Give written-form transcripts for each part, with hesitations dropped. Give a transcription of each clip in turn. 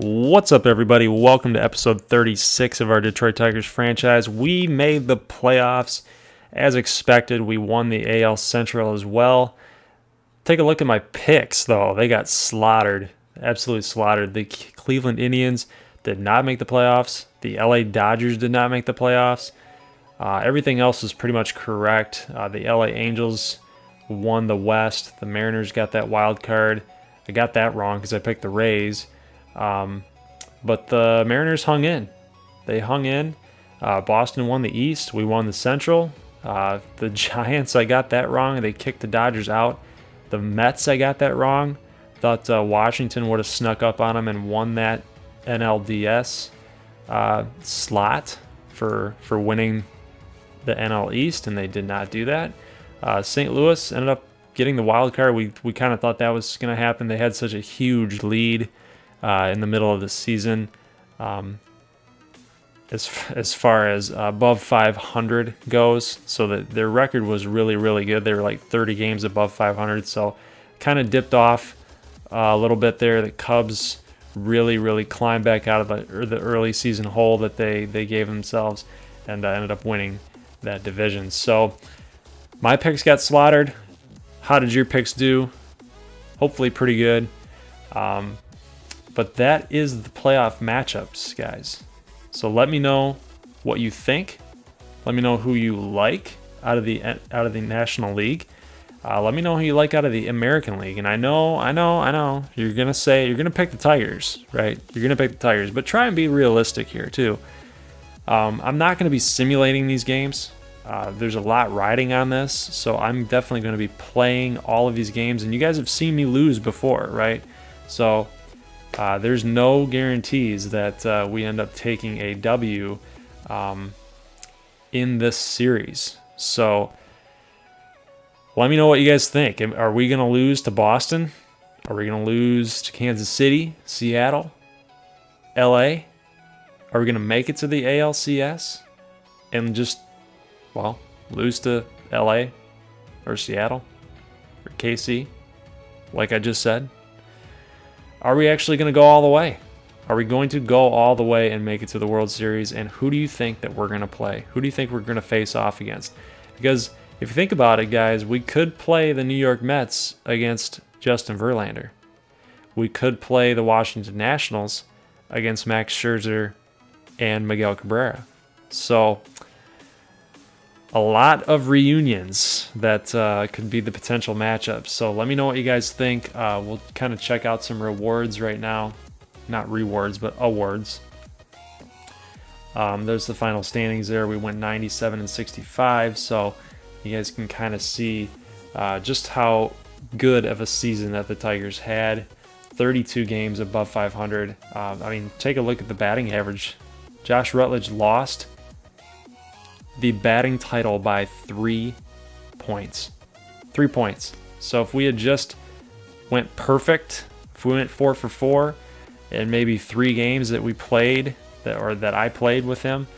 What's up, everybody? Welcome to episode 36 of our Detroit Tigers franchise. We made the playoffs as expected. We won the AL Central as well. Take a look at my picks, though. They got slaughtered, absolutely slaughtered. The Cleveland Indians did not make the playoffs. The LA Dodgers did not make the playoffs. Everything else is pretty much correct. The LA Angels won the West. The Mariners got that wild card. I got that wrong because I picked the Rays. But the Mariners hung in. They hung in. Boston won the East. We won the Central. The Giants, I got that wrong. They kicked the Dodgers out. The Mets, I got that wrong. Thought Washington would have snuck up on them and won that NLDS slot for winning the NL East, and they did not do that. St. Louis ended up getting the wild card. We kind of thought that was going to happen. They had such a huge lead in the middle of the season. As far as above 500 goes, so that their record was really, really good. They were like 30 games above 500, so kind of dipped off a little bit there. The Cubs really, really climbed back out of the early season hole that they gave themselves and ended up winning that division. So my picks got slaughtered. How did your picks do? Hopefully pretty good. But that is the playoff matchups, guys. So let me know what you think. Let me know who you like out of the National League. Let me know who you like out of the American League. And I know. You're gonna pick the Tigers, right? You're gonna pick the Tigers, but try and be realistic here too. I'm not gonna be simulating these games. There's a lot riding on this, so I'm definitely gonna be playing all of these games. And you guys have seen me lose before, right? So there's no guarantees that we end up taking a W in this series. So let me know what you guys think. Are we going to lose to Boston? Are we going to lose to Kansas City, Seattle, LA? Are we going to make it to the ALCS and just, lose to LA or Seattle or KC, like I just said? Are we actually going to go all the way? Are we going to go all the way and make it to the World Series? And who do you think that we're going to play? Who do you think we're going to face off against? Because if you think about it, guys, we could play the New York Mets against Justin Verlander. We could play the Washington Nationals against Max Scherzer and Miguel Cabrera. So a lot of reunions that could be the potential matchups. So let me know what you guys think. We'll kind of check out some rewards right now. Not rewards, but awards. There's the final standings there. We went 97-65. So you guys can kind of see just how good of a season that the Tigers had. 32 games above 500. Take a look at the batting average. Josh Rutledge lost the batting title by 3 points. 3 points. So if we had just went perfect, if we went 4 for 4 in maybe 3 games that we played, that I played with him,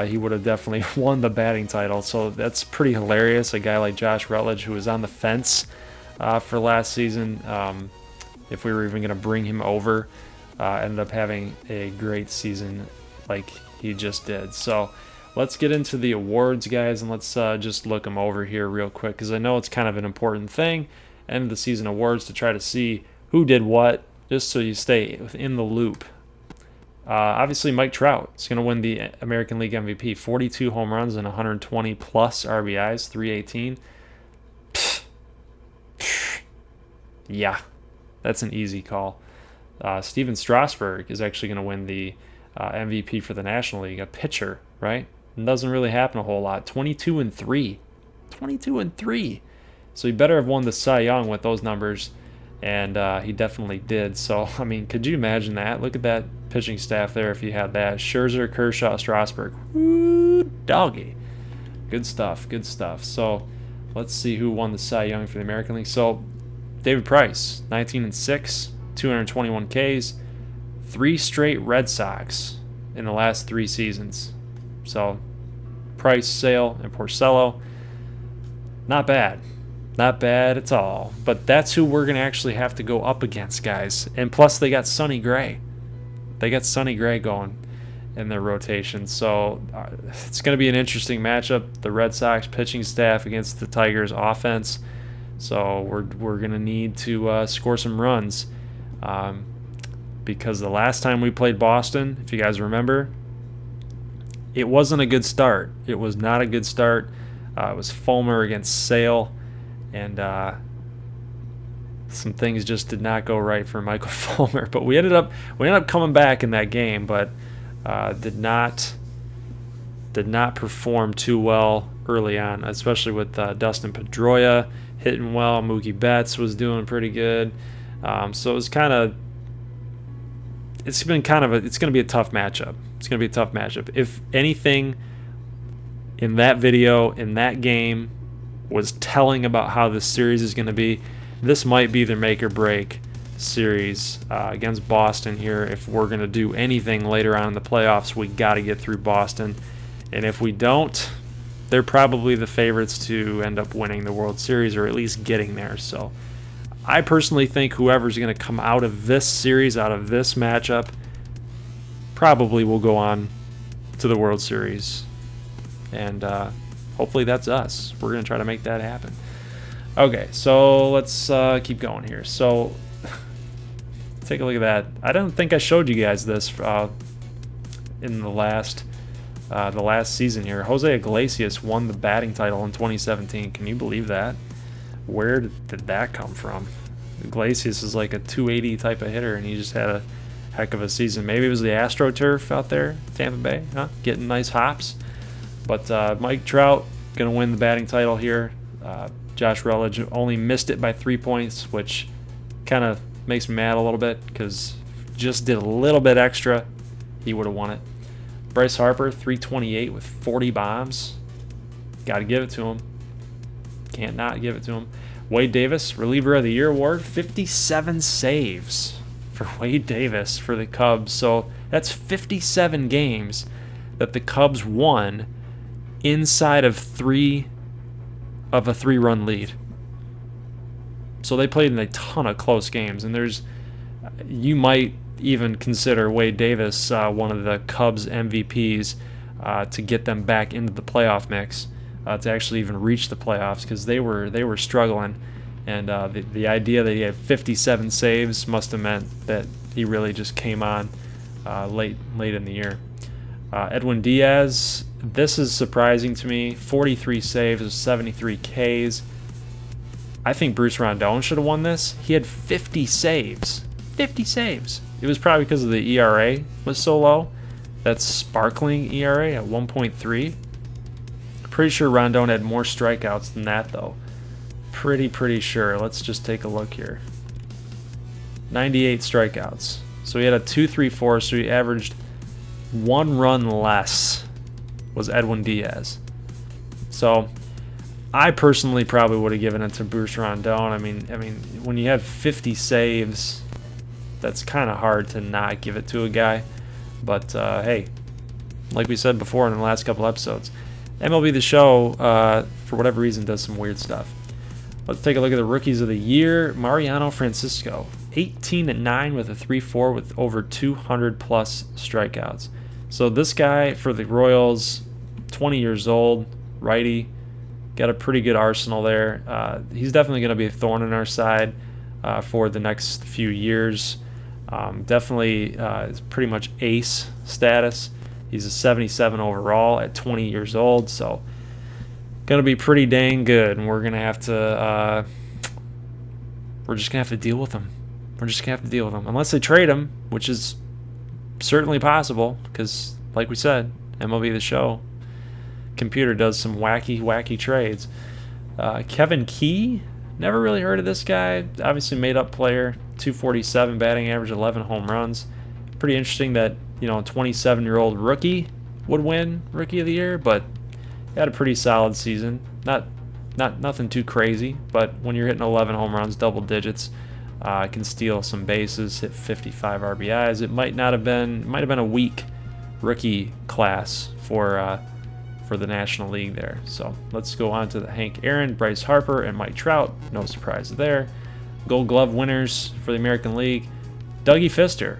he would have definitely won the batting title. So that's pretty hilarious. A guy like Josh Rutledge, who was on the fence for last season, if we were even going to bring him over, ended up having a great season like he just did. So let's get into the awards, guys, and let's just look them over here real quick, because I know it's kind of an important thing, end of the season awards, to try to see who did what, just so you stay in the loop. Obviously, Mike Trout is going to win the American League MVP. 42 home runs and 120 plus RBIs, 318. Yeah, that's an easy call. Steven Strasburg is actually going to win the MVP for the National League, a pitcher, right? It doesn't really happen a whole lot. 22-3. 22-3. So he better have won the Cy Young with those numbers, and he definitely did. So, could you imagine that? Look at that pitching staff there if you had that. Scherzer, Kershaw, Strasburg. Woo, doggy. Good stuff, good stuff. So let's see who won the Cy Young for the American League. So David Price, 19-6, 221 Ks, 3 straight Red Sox in the last 3 seasons. So Price, Sale, and Porcello, not bad. Not bad at all. But that's who we're going to actually have to go up against, guys. And plus, they got Sonny Gray. they got Sonny Gray going in their rotation. So it's going to be an interesting matchup. The Red Sox pitching staff against the Tigers offense. So we're going to need to score some runs. Because the last time we played Boston, if you guys remember, it wasn't a good start. It was not a good start. It was Fulmer against Sale, and some things just did not go right for Michael Fulmer. But we ended up coming back in that game, but did not perform too well early on, especially with Dustin Pedroia hitting well. Mookie Betts was doing pretty good. So it was it's going to be a tough matchup. It's going to be a tough matchup. If anything in that video, in that game, was telling about how this series is going to be, this might be the make or break series against Boston here. If we're going to do anything later on in the playoffs, we got to get through Boston. And if we don't, they're probably the favorites to end up winning the World Series, or at least getting there. So I personally think whoever's going to come out of this series, out of this matchup, probably will go on to the World Series. And hopefully that's us. We're going to try to make that happen. Okay, so let's keep going here. So take a look at that. I don't think I showed you guys this in the last season here. Jose Iglesias won the batting title in 2017. Can you believe that? Where did that come from? Iglesias is like a 280 type of hitter, and he just had a heck of a season. Maybe it was the AstroTurf out there, Tampa Bay, huh? Getting nice hops. But Mike Trout going to win the batting title here. Josh Rutledge only missed it by 3 points, which kind of makes me mad a little bit, because just did a little bit extra, he would have won it. Bryce Harper, 328 with 40 bombs. Got to give it to him. Can't not give it to him. Wade Davis, Reliever of the Year award, 57 saves for Wade Davis for the Cubs. So that's 57 games that the Cubs won inside of a 3-run lead. So they played in a ton of close games, and you might even consider Wade Davis one of the Cubs MVPs to get them back into the playoff mix. To actually even reach the playoffs, because they were struggling, and the idea that he had 57 saves must have meant that he really just came on late in the year. Edwin Diaz, this is surprising to me. 43 saves, 73 Ks. I think Bruce Rondon should have won this. He had 50 saves. 50 saves. It was probably because of the ERA was so low. That's sparkling ERA at 1.3. Pretty sure Rondon had more strikeouts than that, though. Pretty sure. Let's just take a look here. 98 strikeouts. So he had a 2.34, so he averaged 1 run less was Edwin Diaz. So I personally probably would have given it to Bruce Rondon. I mean, when you have 50 saves, that's kind of hard to not give it to a guy. But hey, like we said before in the last couple episodes, MLB The Show, for whatever reason, does some weird stuff. Let's take a look at the Rookies of the Year. Mariano Francisco, 18-9 with a 3.4 with over 200-plus strikeouts. So this guy for the Royals, 20 years old, righty, got a pretty good arsenal there. He's definitely going to be a thorn in our side for the next few years. Definitely is pretty much ace status. He's a 77 overall at 20 years old, so going to be pretty dang good, and we're just going to have to deal with him. We're just going to have to deal with him. Unless they trade him, which is certainly possible, because, like we said, MLB The Show computer does some wacky trades. Kevin Key, never really heard of this guy. Obviously made-up player, 247 batting average, 11 home runs. Pretty interesting that, a 27-year-old rookie would win Rookie of the Year, but he had a pretty solid season. Nothing too crazy, but when you're hitting 11 home runs, double digits, can steal some bases, hit 55 RBIs. It might have been a weak rookie class for the National League there. So let's go on to the Hank Aaron, Bryce Harper, and Mike Trout. No surprise there. Gold Glove winners for the American League. Dougie Fister.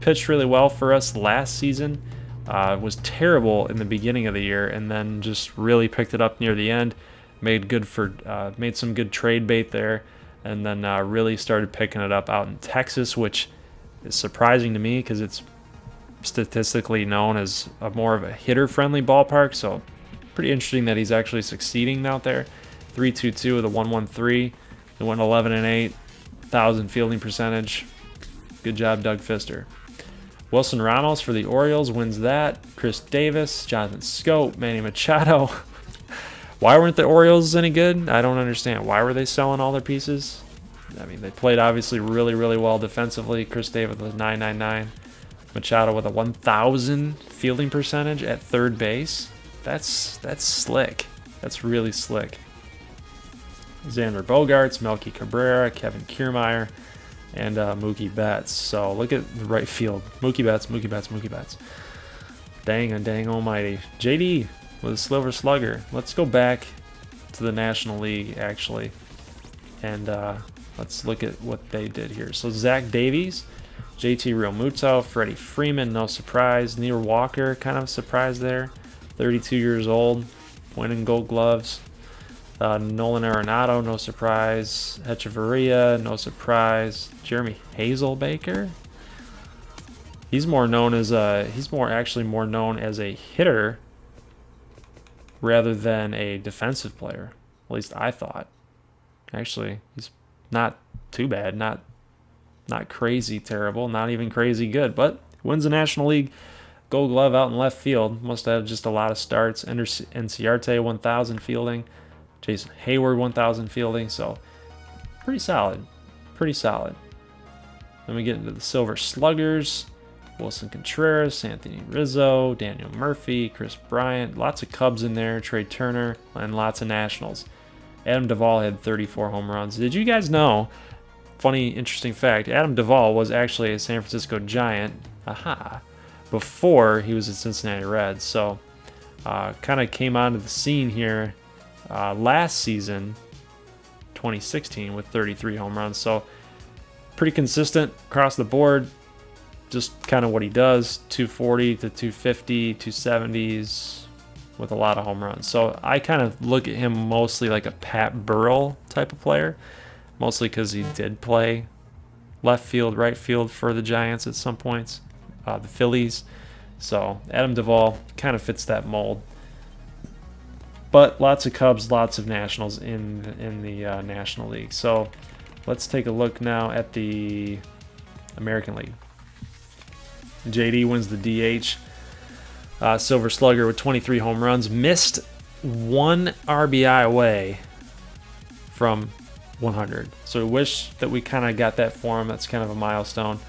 pitched really well for us last season. Was terrible in the beginning of the year, and then just really picked it up near the end. Made some good trade bait there, and then really started picking it up out in Texas, which is surprising to me because it's statistically known as more of a hitter-friendly ballpark. So pretty interesting that he's actually succeeding out there. 3.22 with a 1.13. They went 11-8, 1,000 fielding percentage. Good job, Doug Fister. Wilson Ramos for the Orioles wins that. Chris Davis, Jonathan Scope, Manny Machado. Why weren't the Orioles any good? I don't understand. Why were they selling all their pieces? I mean, they played obviously really, really well defensively. Chris Davis with a 9.99. Machado with a 1,000 fielding percentage at third base. That's slick. That's really slick. Xander Bogaerts, Melky Cabrera, Kevin Kiermaier, and Mookie Betts. So look at the right field. Mookie Betts. Dang almighty. JD with a Silver Slugger. Let's go back to the National League, actually, and let's look at what they did here. So Zach Davies, JT Realmuto, Freddie Freeman, no surprise. Neil Walker, kind of a surprise there. 32 years old, winning Gold Gloves. Nolan Arenado, no surprise. Hechavarria, no surprise. Jeremy Hazelbaker. He's more known as more known as a hitter rather than a defensive player. At least I thought. Actually, he's not too bad, not crazy terrible, not even crazy good, but wins the National League Gold Glove out in left field. Must have just a lot of starts. Enciarte 1,000 fielding. Jason Hayward 1,000 fielding. So pretty solid. Then we get into the Silver Sluggers. Wilson Contreras, Anthony Rizzo, Daniel Murphy, Chris Bryant. Lots of Cubs in there. Trey Turner, and lots of Nationals. Adam Duvall had 34 home runs. Did you guys know? Funny, interesting fact. Adam Duvall was actually a San Francisco Giant. Before he was a Cincinnati Reds. So kind of came onto the scene here last season, 2016, with 33 home runs. So pretty consistent across the board. Just kind of what he does, 240 to 250, 270s with a lot of home runs. So I kind of look at him mostly like a Pat Burrell type of player, mostly because he did play left field, right field for the Giants at some points, the Phillies. So Adam Duvall kind of fits that mold. But lots of Cubs, lots of Nationals in the National League. So let's take a look now at the American League. JD wins the DH. Silver Slugger with 23 home runs. Missed 1 RBI away from 100. So we wish that we kind of got that for him. That's kind of a milestone.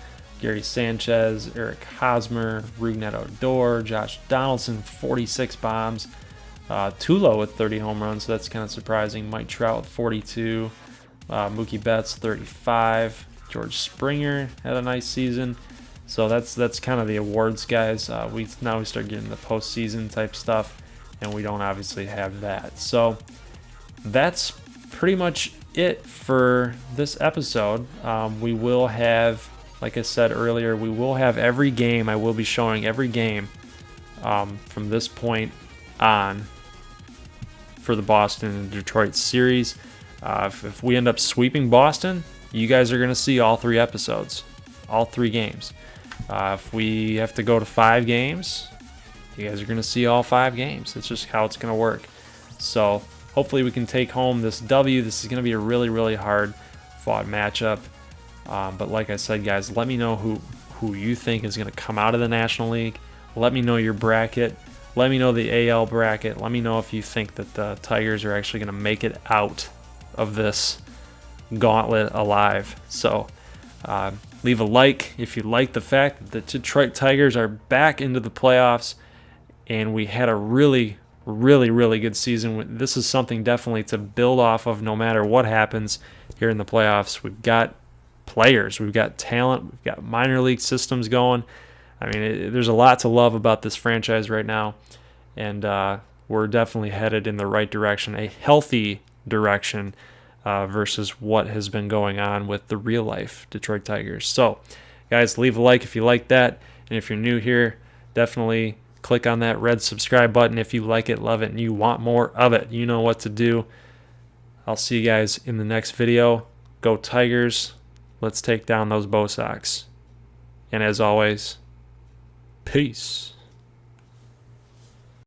Gary Sanchez, Eric Hosmer, Rougned Odor, Josh Donaldson, 46 bombs. Tulo with 30 home runs, so that's kind of surprising. Mike Trout, 42. Mookie Betts, 35. George Springer had a nice season. So that's kind of the awards, guys. We start getting the postseason type stuff, and we don't obviously have that. So that's pretty much it for this episode. We will have, like I said earlier, we will have every game. I will be showing every game from this point on for the Boston and Detroit series. If we end up sweeping Boston, you guys are going to see all 3 episodes, all 3 games. If we have to go to 5 games, you guys are going to see all 5 games. That's just how it's going to work. So hopefully we can take home this W. This is going to be a really, really hard fought matchup. But like I said, guys, let me know who you think is going to come out of the National League. Let me know your bracket. Let me know the AL bracket. Let me know if you think that the Tigers are actually going to make it out of this gauntlet alive. So leave a like if you like the fact that the Detroit Tigers are back into the playoffs, and we had a really, really, really good season. This is something definitely to build off of no matter what happens here in the playoffs. We've got players, we've got talent, we've got minor league systems going. I mean, there's a lot to love about this franchise right now, and we're definitely headed in the right direction, a healthy direction versus what has been going on with the real-life Detroit Tigers. So, Guys, leave a like if you like that. And if you're new here, definitely click on that red subscribe button if you like it, love it, and you want more of it. You know what to do. I'll see you guys in the next video. Go Tigers. Let's take down those Bo Sox. And as always, peace.